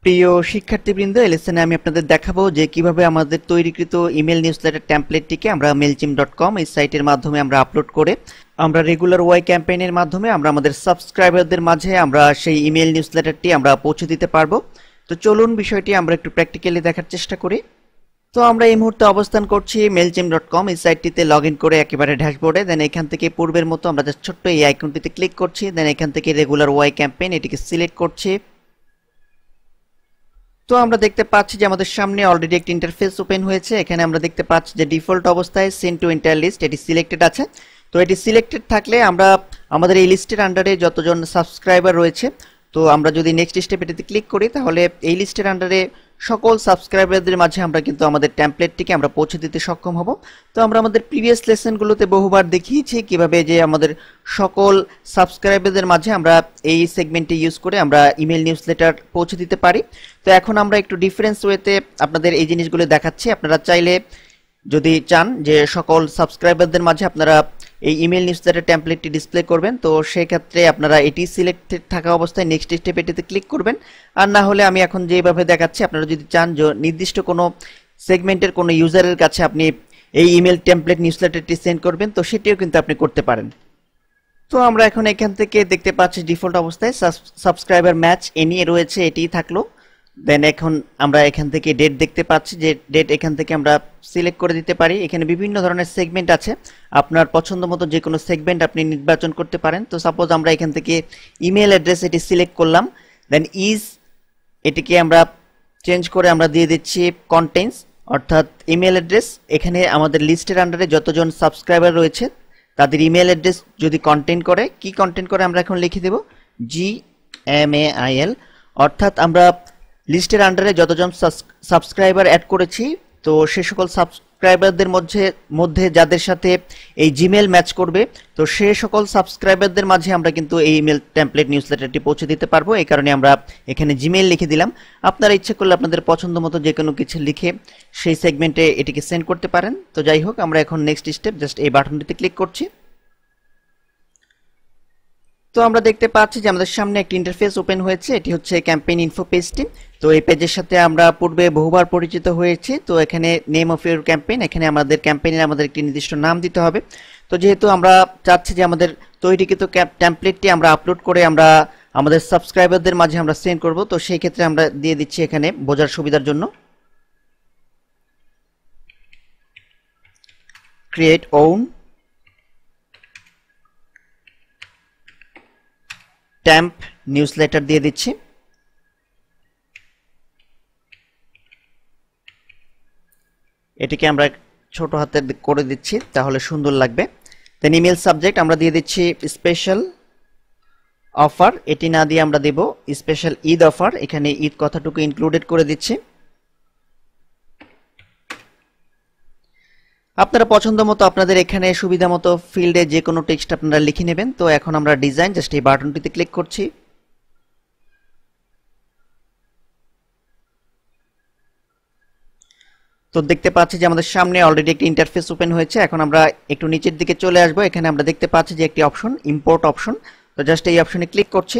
প্রিয় শিক্ষার্থীবৃন্দ, এই লেসনে আমি আপনাদের দেখাবো যে কিভাবে আমাদের তৈরিকৃত ইমেল নিউজলেটার টেমপ্লেটটিকে আমরা mailchimp.com এই সাইটের মাধ্যমে আমরা আপলোড করে আমরা রেগুলার ওয়াই ক্যাম্পেইনের মাধ্যমে আমরা আমাদের সাবস্ক্রাইবারদের মাঝে আমরা সেই ইমেল নিউজলেটারটি আমরা পৌঁছে দিতে পারবো। তো চলুন বিষয়টি আমরা একটু প্র্যাকটিক্যালি দেখার চেষ্টা করি। তো আমরা এই মুহূর্তে অবস্থান করছি mailchimp.com এই সাইটটিতে লগইন করে একেবারে ড্যাশবোর্ডে। দেন এখান থেকে পূর্বের মতো আমরা জাস্ট ছোট্ট এই আইকনটিতে ক্লিক করছি। দেন এখান থেকে রেগুলার ওয়াই ক্যাম্পেইন এটিকে সিলেক্ট করছি। তো আমরা দেখতে পাচ্ছি যে আমাদের সামনে অলরেডি একটা ইন্টারফেস ওপেন হয়েছে। এখানে আমরা দেখতে পাচ্ছি যে ডিফল্ট অবস্থায় সেন্ড টু এন্টায়ার লিস্ট এটি সিলেক্টেড আছে। তো এটি সিলেক্টেড থাকলে আমরা আমাদের এই লিস্টের আন্ডারে যতজন সাবস্ক্রাইবার রয়েছে, তো আমরা যদি নেক্সট স্টেপ এটিতে ক্লিক করি তাহলে এই লিস্টের আন্ডারে সকল সাবস্ক্রাইবারদের মাঝে আমরা কিন্তু আমাদের টেমপ্লেটটিকে আমরা পৌঁছে দিতে সক্ষম হব। তো আমরা আমাদের প্রিভিয়াস লেসনগুলোতে বহুবার দেখিয়েছি কিভাবে যে আমাদের সকল সাবস্ক্রাইবারদের মাঝে আমরা এই সেগমেন্টটি ইউজ করে আমরা ইমেল নিউজলেটার পৌঁছে দিতে পারি। তো এখন আমরা একটু ডিফারেন্স ওয়েতে আপনাদের এই জিনিসগুলো দেখাচ্ছি। আপনারা চাইলে যদি চান যে সকল সাবস্ক্রাইবারদের মাঝে আপনারা এই ইমেল নিউজলেটার টেমপ্লেটটি ডিসপ্লে করবেন, তো সেই ক্ষেত্রে আপনারা এটি সিলেক্টেড থাকা অবস্থায় নেক্সট স্টেপ এটিতে ক্লিক করবেন। আর না হলে আমি এখন যেভাবে দেখাচ্ছি, আপনারা যদি চান যে নির্দিষ্ট কোনো সেগমেন্টের কোনো ইউজারের কাছে আপনি এই ইমেল টেমপ্লেট নিউজলেটারটি সেন্ড করবেন, তো সেটিও কিন্তু আপনি করতে পারেন। তো আমরা এখন এখান থেকে দেখতে পাচ্ছি ডিফল্ট অবস্থায় সাবস্ক্রাইবার ম্যাচ এনি রয়েছে, এটিই থাকলো। দেন এখন আমরা এখান থেকে ডেট দেখতে পাচ্ছি যে ডেট এখান থেকে আমরা সিলেক্ট করে দিতে পারি। এখানে বিভিন্ন ধরনের সেগমেন্ট আছে, আপনার পছন্দ মতো যে কোনো সেগমেন্ট আপনি নির্বাচন করতে পারেন। তো সাপোজ আমরা এখান থেকে ইমেল অ্যাড্রেস এটি সিলেক্ট করলাম। দেন ইজ এটিকে আমরা চেঞ্জ করে আমরা দিয়ে দিচ্ছি কন্টেন্টস, অর্থাৎ ইমেল অ্যাড্রেস। এখানে আমাদের লিস্টের আন্ডারে যতজন সাবস্ক্রাইবার রয়েছে তাদের ইমেল অ্যাড্রেস যদি কন্টেন্ট করে, কি কন্টেন্ট করে আমরা এখন লিখে দেব GMAIL, অর্থাৎ আমরা লিস্টের আন্ডারে যতজন সাবস্ক্রাইবার অ্যাড করেছি, তো সে সকল সাবস্ক্রাইবারদের মধ্যে যাদের সাথে এই জিমেল ম্যাচ করবে, তো সে সকল সাবস্ক্রাইবারদের মাঝে আমরা কিন্তু এই ইমেল টেমপ্লেট নিউজলেটারটি পৌঁছে দিতে পারবো। এই কারণে আমরা এখানে জিমেল লিখে দিলাম। আপনারা ইচ্ছে করলে আপনাদের পছন্দ মতো যে কোনো কিছু লিখে সেই সেগমেন্টে এটিকে সেন্ড করতে পারেন। তো যাই হোক, আমরা এখন নেক্সট স্টেপ জাস্ট এই বাটনটিতে ক্লিক করছি। তো আমরা দেখতে পাচ্ছি যে আমাদের সামনে একটি ইন্টারফেস ওপেন হয়েছে, এটি হচ্ছে ক্যাম্পেইন ইনফো পেজটি। তো এই পেজের সাথে আমরা পূর্বে বহুবার পরিচিত হয়েছি। তো এখানে নেম অফ ইউর ক্যাম্পেইন, এখানে আমাদের ক্যাম্পেইনের আমাদের একটি নির্দিষ্ট নাম দিতে হবে। তো যেহেতু আমরা চাচ্ছি যে আমাদের তৈরিকৃত টেমপ্লেটটি আমরা আপলোড করে আমরা আমাদের সাবস্ক্রাইবারদের মাঝে আমরা সেন্ড করব, তো সেই ক্ষেত্রে আমরা দিয়ে দিচ্ছি এখানে বোঝার সুবিধার জন্য ক্রিয়েট ওন টেম্প নিউজলেটার দিয়ে দিচ্ছি। এটিকে আমরা ছোট হাতে করে দিচ্ছি, তাহলে সুন্দর লাগবে। দেন ইমেল সাবজেক্ট আমরা দিয়ে দিচ্ছি স্পেশাল অফার, এটি না দিয়ে আমরা দেব স্পেশাল ঈদ অফার, এখানে ঈদ কথাটুকু ইনক্লুডেড করে দিচ্ছি। আপনারা পছন্দ মতো আপনাদের এখানে সুবিধা মতো ফিল্ডে যে কোনো টেক্সট আপনারা লিখে নেবেন। তো এখন আমরা ডিজাইন জাস্ট এই বাটনটিতে ক্লিক করছি। তো দেখতে পাচ্ছি যে আমাদের সামনে অলরেডি একটি ইন্টারফেস ওপেন হয়েছে। এখন আমরা একটু নিচের দিকে চলে আসবো। এখানে আমরা দেখতে পাচ্ছি যে একটি অপশন ইম্পোর্ট অপশন, তো জাস্ট এই অপশনে ক্লিক করছি।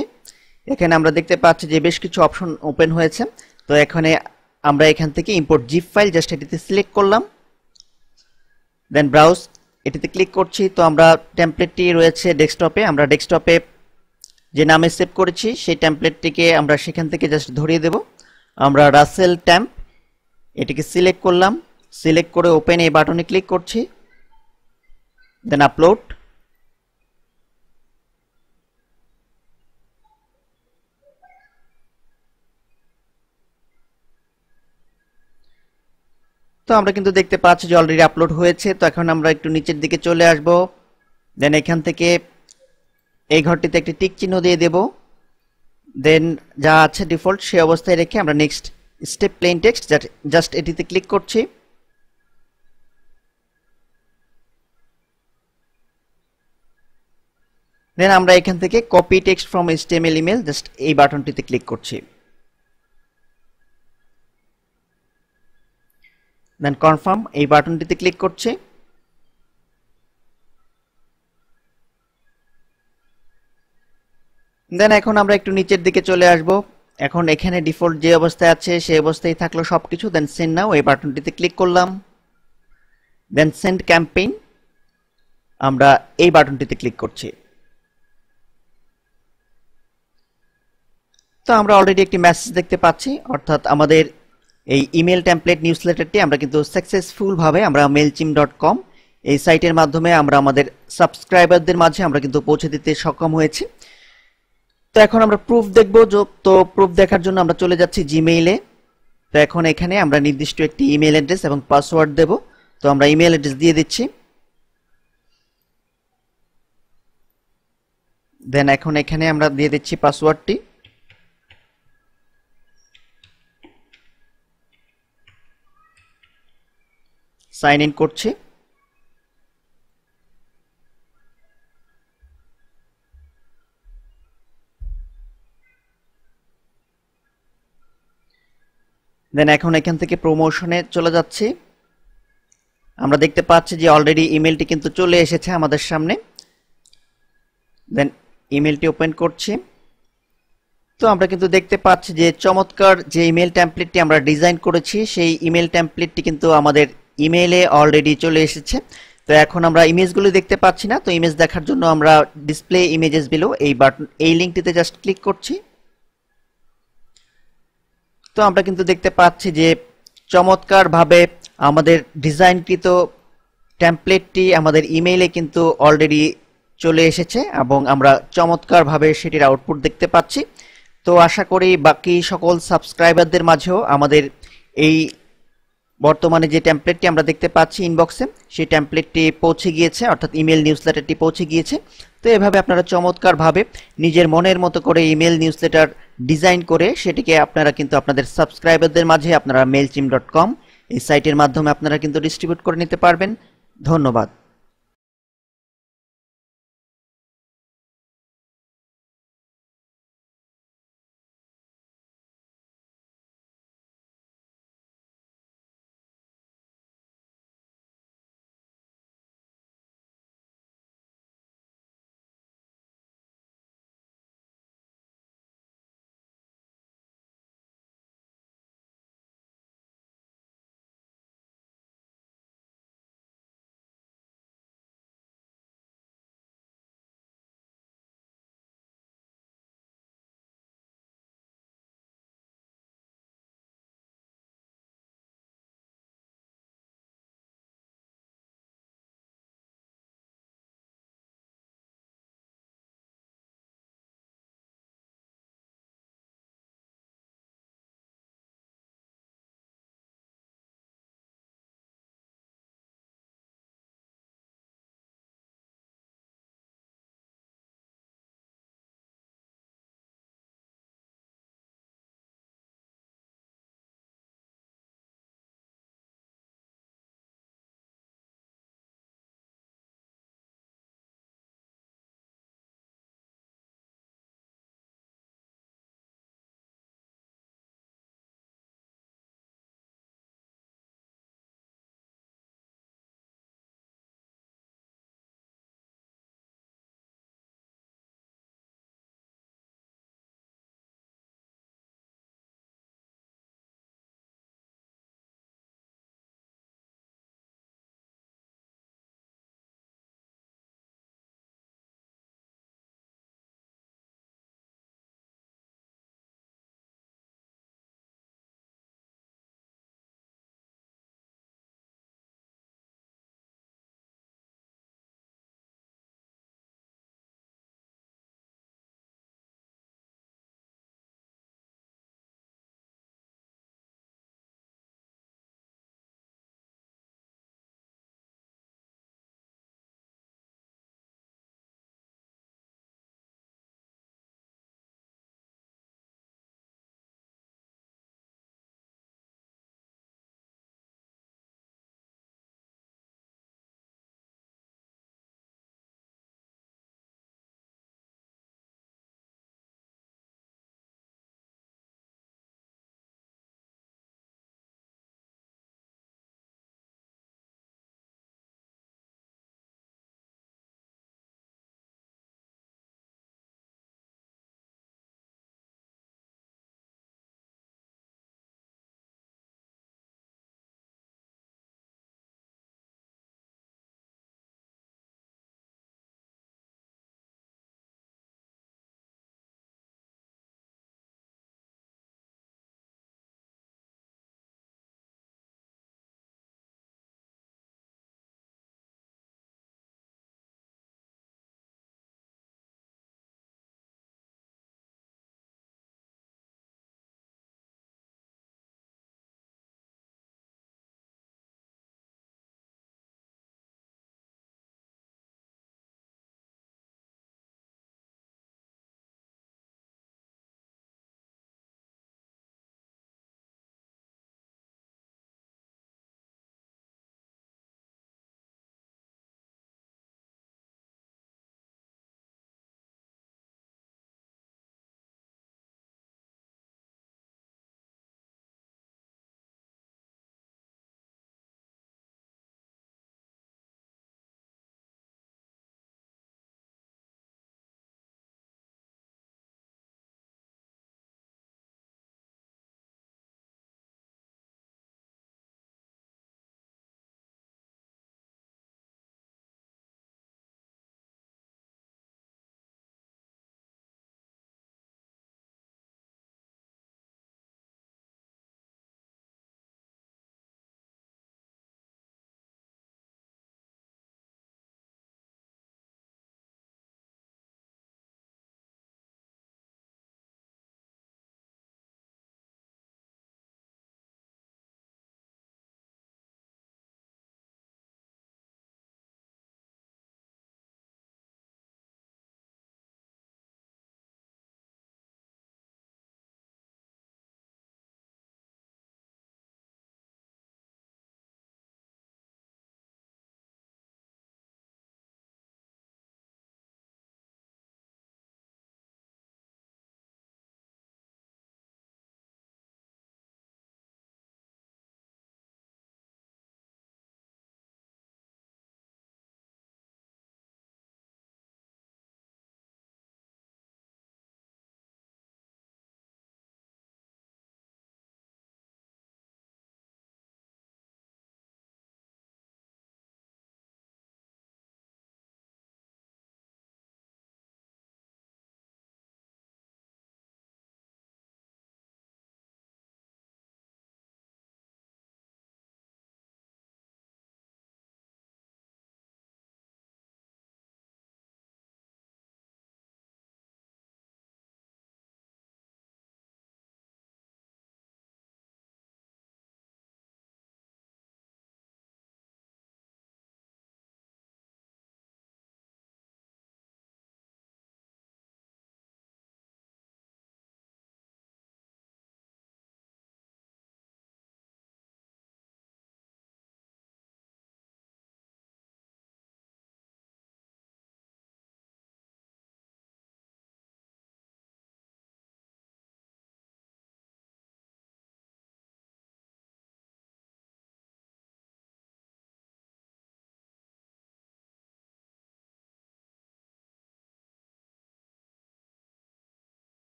এখানে আমরা দেখতে পাচ্ছি যে বেশ কিছু অপশন ওপেন হয়েছে। তো এখানে আমরা এখান থেকে ইম্পোর্ট জিপ ফাইল জাস্ট এটিতে সিলেক্ট করলাম। দেন ব্রাউজ এটিতে ক্লিক করছি। তো আমরা টেমপ্লেটটি রয়েছে ডেস্কটপে, আমরা ডেস্কটপে যে নামে সেভ করেছি সেই টেমপ্লেটটিকে আমরা সেখান থেকে জাস্ট ধরিয়ে দেব। আমরা রাসেল টেম্প এটিকে সিলেক্ট করলাম, সিলেক্ট করে ওপেন এই বাটনে ক্লিক করছি। Then upload. তো আমরা কিন্তু দেখতে পাচ্ছি যে অলরেডি আপলোড হয়েছে। তো এখন আমরা একটু নিচের দিকে চলে আসব। দেন এখান থেকে এই ঘরটিতে একটি টিক চিহ্ন দিয়ে দেব। দেন যা আছে ডিফল্ট সেই অবস্থায় রেখে আমরা next step plane text just এটিতে ক্লিক করছি। দেন আমরা এখান থেকে copy text from HTML email just এই বাটনটিতে ক্লিক করছি। দেন কনফার্ম এই বাটনটিতে ক্লিক করছি। দেন এখন আমরা একটু নিচের দিকে চলে আসব। এখন এখানে ডিফল্ট যে অবস্থায় আছে সেই অবস্থায় থাকলো সবকিছু। দেন সেন্ড নাও এই বাটনটিতে ক্লিক করলাম। দেন সেন্ড ক্যাম্পেইন আমরা এই বাটনটিতে ক্লিক করছি। তো আমরা অলরেডি একটি মেসেজ দেখতে পাচ্ছি, অর্থাৎ আমাদের এই ইমেল টেমপ্লেট নিউজলেটারটি আমরা কিন্তু সাকসেসফুল ভাবে আমরা mailchimp.com এই সাইটের মাধ্যমে আমরা আমাদের সাবস্ক্রাইবারদের মাঝে আমরা কিন্তু পৌঁছে দিতে সক্ষম হয়েছি। তো এখন আমরা প্রুফ দেখব। তো প্রুফ দেখার জন্য আমরা চলে যাচ্ছি জিমেইলে। তো এখন এখানে আমরা নির্দিষ্ট একটি ইমেল অ্যাড্রেস এবং পাসওয়ার্ড দেব। তো আমরা ইমেল অ্যাড্রেস দিয়ে দিচ্ছি। দেন এখন এখানে আমরা দিয়ে দিচ্ছি পাসওয়ার্ডটি। সাইন ইন করছি। দেন এখন এখান থেকে প্রমোশনে চলে যাচ্ছি। আমরা দেখতে পাচ্ছি যে অলরেডি ইমেলটি কিন্তু চলে এসেছে আমাদের সামনে। দেন ইমেলটি ওপেন করছি। তো আমরা কিন্তু দেখতে পাচ্ছি যে চমৎকার যে ইমেল টেমপ্লেটটি আমরা ডিজাইন করেছি সেই ইমেল টেমপ্লেটটি কিন্তু আমাদের ইমেইলে অলরেডি চলে এসেছে। তো এখন আমরা ইমেজগুলো দেখতে পাচ্ছি না। তো ইমেজ দেখার জন্য আমরা ডিসপ্লে ইমেজেস বিলো এই বাটন এই লিংকটিতে জাস্ট ক্লিক করছি। তো আমরা কিন্তু দেখতে পাচ্ছি যে চমৎকার ভাবে আমাদের ডিজাইনকৃত টেমপ্লেটটি আমাদের ইমেইলে কিন্তু অলরেডি চলে এসেছে এবং আমরা চমৎকার ভাবে সেটির আউটপুট দেখতে পাচ্ছি। তো আশা করি বাকি সকল সাবস্ক্রাইবারদের মাঝেও আমাদের এই বর্তমানে যে টেমপ্লেটটি আমরা দেখতে পাচ্ছি ইনবক্সে সেই টেমপ্লেটটি পৌঁছে গিয়েছে, অর্থাৎ ইমেল নিউজলেটারটি পৌঁছে গিয়েছে। তো এভাবে আপনারা চমৎকার ভাবে নিজের মনের মতো করে ইমেল নিউজলেটার ডিজাইন করে সেটিকে আপনারা কিন্তু আপনাদের সাবস্ক্রাইবারদের মাঝে আপনারা mailchimp.com এই সাইটের মাধ্যমে আপনারা কিন্তু ডিস্ট্রিবিউট করে নিতে পারবেন। ধন্যবাদ।